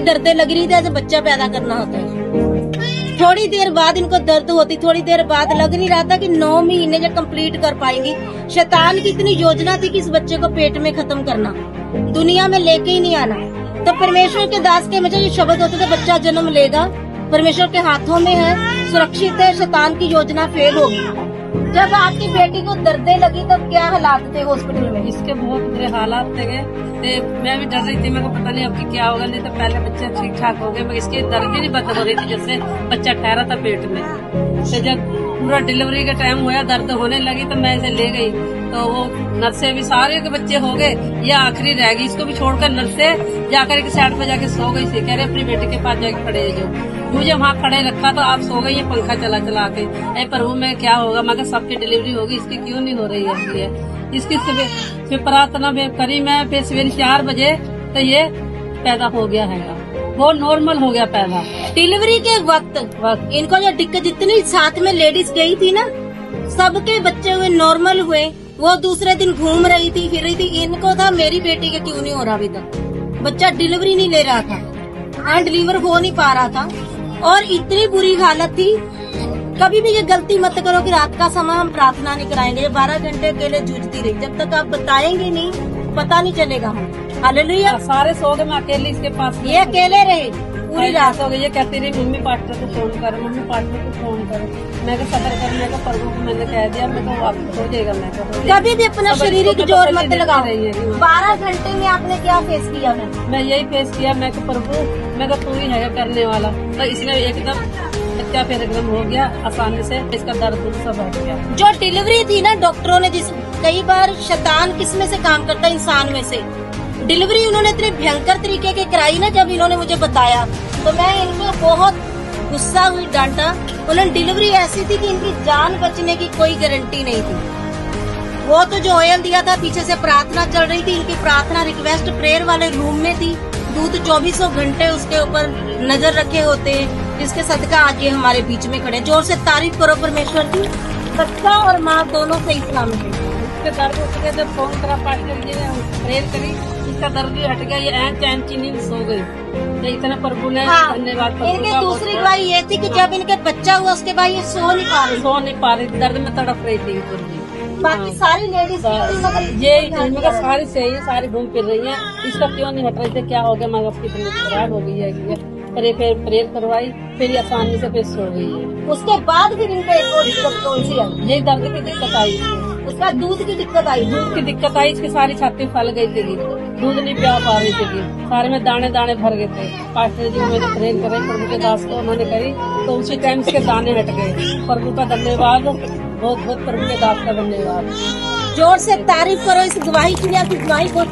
डरते लग रही थी ऐसे बच्चा पैदा करना होता है। थोड़ी देर बाद इनको दर्द होती, थोड़ी देर बाद लग नहीं रहा था कि 9 महीने जब कंप्लीट कर पाएंगी। शैतान की इतनी योजना थी कि इस बच्चे को पेट में खत्म करना, दुनिया में लेके ही नहीं आना। तो परमेश्वर के दास के मुझे ये शब्द होते थे, बच्चा जन्म लेगा, परमेश्वर के हाथों में है, सुरक्षित है, शैतान की योजना फेल होगी। जब आपकी बेटी को दर्दें लगी तब क्या हालात थे हॉस्पिटल में? इसके बहुत बुरे हालात थे। मैं भी डर रही थी, मेरे को पता नहीं अब की क्या होगा। नहीं तो पहले बच्चे ठीक ठाक हो गए, मगर इसकी दर्द ही नहीं बंद हो रही थी जैसे बच्चा ठहरा था पेट में। तो जब पूरा डिलीवरी का टाइम हुआ, दर्द होने लगी तो मैं इसे ले गई, तो वो नर्से भी सारे के बच्चे हो गए, ये आखिरी रह गई। इसको भी छोड़कर नर्से जाकर एक साइड पे जाके सो गई थी। कह रहे अपनी बेटी के पास जाके खड़े जो मुझे वहाँ खड़े रखा तो आप सो गई, ये पंखा चला चला के। अरे प्रभु में क्या होगा, मगर सबकी डिलीवरी होगी, इसकी क्यों नहीं हो रही है? इसकी फिर प्रार्थना करी मैं, फिर सवेरे 4 बजे तो ये पैदा हो गया है, वो नॉर्मल हो गया पैदा। डिलीवरी के वक्त इनको जो दिक्कत, जितनी साथ में लेडीज गई थी ना, सबके बच्चे हुए, नॉर्मल हुए। वो दूसरे दिन घूम रही थी, फिर रही थी। इनको था मेरी बेटी के क्यों नहीं हो रहा अभी तक, बच्चा डिलीवरी नहीं ले रहा था, डिलीवर हो नहीं पा रहा था, और इतनी बुरी हालत थी। कभी भी ये गलती मत करो कि रात का समय हम प्रार्थना नहीं कराएंगे। ये 12 घंटे अकेले जूझती रही, जब तक आप बताएंगे नहीं पता नहीं चलेगा हम। हालेलुया। सारे सो गए, मैं अकेले इसके पास, ये अकेले रहे पूरी रात। हो गई। ये कहती रही मम्मी पास्टर को फोन कर, मम्मी पास्टर को फोन कर। मैं को सबर कर, मैं को प्रभु को मैंने कह दिया, मैं तो आपको हो जाएगा। मैं कभी भी अपना शारीरिक जोर मत लगाओ। 12 घंटे में आपने क्या फेस किया? मैं यही फेस किया। मैं को प्रभु, मैं को तू ही है करने वाला। तो इसने एकदम बच्चा फिर एकदम हो गया आसानी से, इसका दर्द सब हट गया। जो डिलीवरी थी ना, डॉक्टरों ने जिस कई बार शैतान किस में से काम करता है, इंसान में से। डिलीवरी उन्होंने इतने भयंकर तरीके की कराई ना, जब इन्होंने मुझे बताया तो मैं इनको बहुत गुस्सा हुई, डांटा। उन्होंने डिलीवरी ऐसी थी कि इनकी जान बचने की कोई गारंटी नहीं थी। वो तो जो ऑयल दिया था, पीछे से प्रार्थना चल रही थी, इनकी प्रार्थना रिक्वेस्ट प्रेयर वाले रूम में थी। दूत 24 घंटे उसके ऊपर नजर रखे होते, जिसके सदका आज ये हमारे बीच में खड़े। जोर से तारीफ करो परमेश्वर की। बच्चा और माँ दोनों सही सलामत है। इसके दर्द उठ गया, जब फोन करा पास्टर जी ने, प्रेयर करी, इसका दर्द भी हट गया। ये चैन की नींद सो गई। इतना प्रभु ने धन्यवाद। इनकी दूसरी गवाही ये थी कि जब इनके बच्चा हुआ उसके बाद ये सो नहीं पा रही, दर्द में तड़प रही थी। बाकी सारी लेडीज ये सारी सही है, सारी घूम फिर रही है। इसका क्यों नहीं हट रही थी, क्या हो गया? मगर उसकी तबीयत खराब हो गई है। फिर प्रेयर करवाई, फिर आसानी से फिर सो गई है। उसके बाद फिर इनको एक और दिक्कत कौन सी आई? ये दर्द की दिक्कत आई, उसका दूध की दिक्कत आई। दूध की दिक्कत आई, इसकी सारी छाती फल गई थी, दूध नहीं पिया पा रही थी, सारे में दाने दाने भर गए थे। पास्टर जी मैंने प्रेयर करे प्रभु के दास को, उन्होंने करी तो उसी टाइम इसके दाने हट गए। प्रभु का धन्यवाद, बहुत बहुत प्रभु के दास का धन्यवाद। जोर से तारीफ करो इस गवाही के लिए, आपकी गवाही बहुत